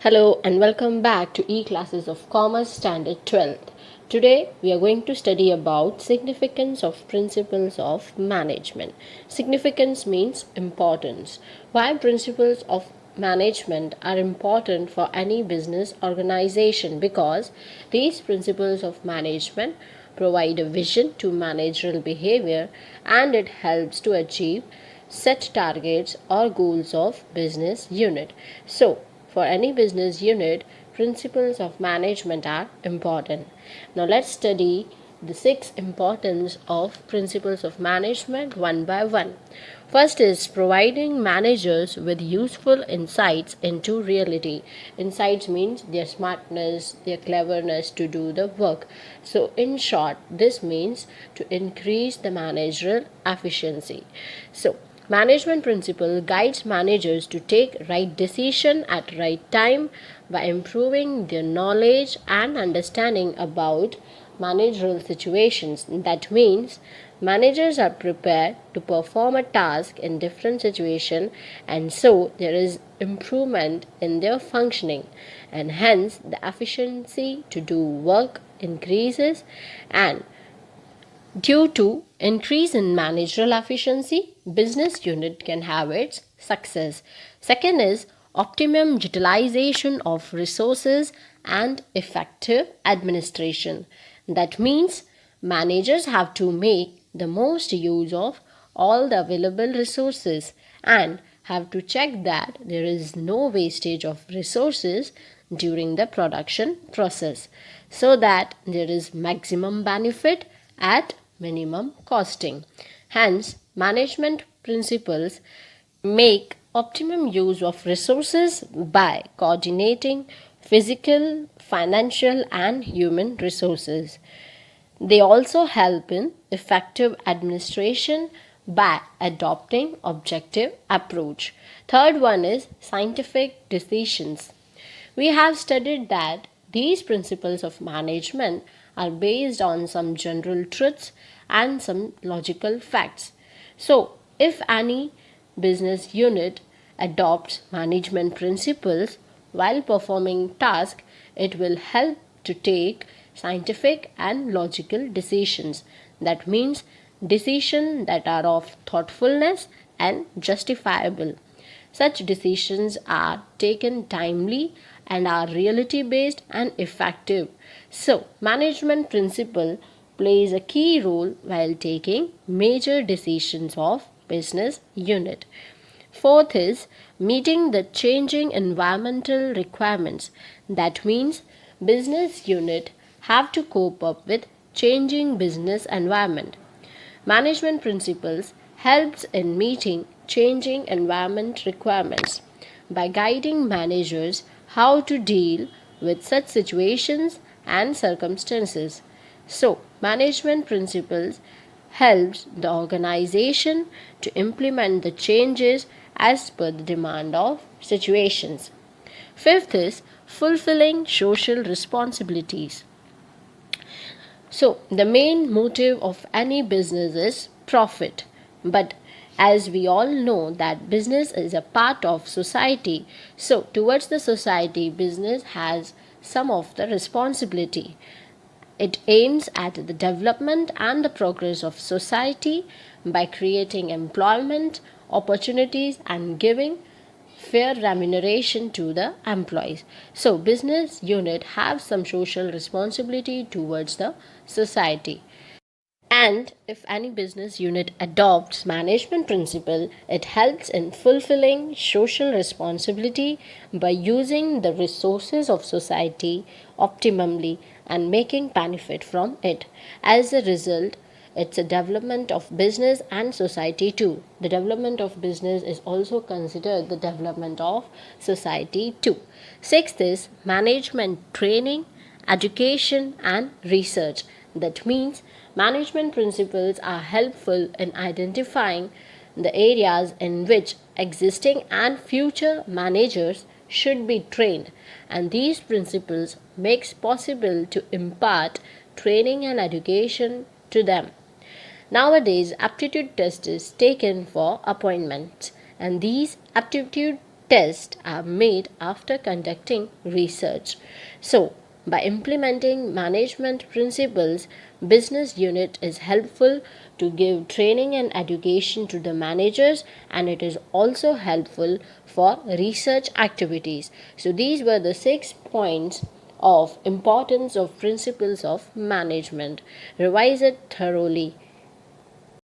Hello and welcome back to E-Classes of Commerce Standard 12th. Today we are going to study about significance of principles of management. Significance means importance. Why principles of management are important for any business organization? Because these principles of management provide a vision to managerial behavior and it helps to achieve set targets or goals of business unit. So for any business unit, principles of management are important. Now let's study the six importance of principles of management one by one. First is providing managers with useful insights into reality. Insights means their smartness, their cleverness to do the work. So in short, this means to increase the managerial efficiency. So management principle guides managers to take right decision at right time by improving their knowledge and understanding about managerial situations. That means managers are prepared to perform a task in different situations and so there is improvement in their functioning and hence the efficiency to do work increases and due to increase in managerial efficiency, business unit can have its success. Second is optimum utilization of resources and effective administration. That means managers have to make the most use of all the available resources and have to check that there is no wastage of resources during the production process so that there is maximum benefit at minimum costing. Hence, management principles make optimum use of resources by coordinating physical, financial, and human resources. They also help in effective administration by adopting objective approach. Third one is scientific decisions. We have studied that these principles of management are based on some general truths and some logical facts. So, if any business unit adopts management principles while performing tasks, it will help to take scientific and logical decisions. That means decisions that are of thoughtfulness and justifiable. Such decisions are taken timely and are reality based and effective. So, management principle plays a key role while taking major decisions of business unit. Fourth is meeting the changing environmental requirements. That means business unit have to cope up with changing business environment. Management principles helps in meeting changing environment requirements by guiding managers how to deal with such situations and circumstances. So, management principles helps the organization to implement the changes as per the demand of situations. Fifth is fulfilling social responsibilities. So, the main motive of any business is profit. But as we all know that business is a part of society, so towards the society, business has some of the responsibility. It aims at the development and the progress of society by creating employment opportunities and giving fair remuneration to the employees. So business unit have some social responsibility towards the society. And if any business unit adopts management principle, it helps in fulfilling social responsibility by using the resources of society optimally and making benefit from it. As a result, it's a development of business and society too. The development of business is also considered the development of society too. Sixth is management training, education, and research. That means management principles are helpful in identifying the areas in which existing and future managers should be trained, and these principles makes possible to impart training and education to them. Nowadays, aptitude test is taken for appointments, and these aptitude tests are made after conducting research. So, by implementing management principles, business unit is helpful to give training and education to the managers, and it is also helpful for research activities. So these were the 6 points of importance of principles of management. Revise it thoroughly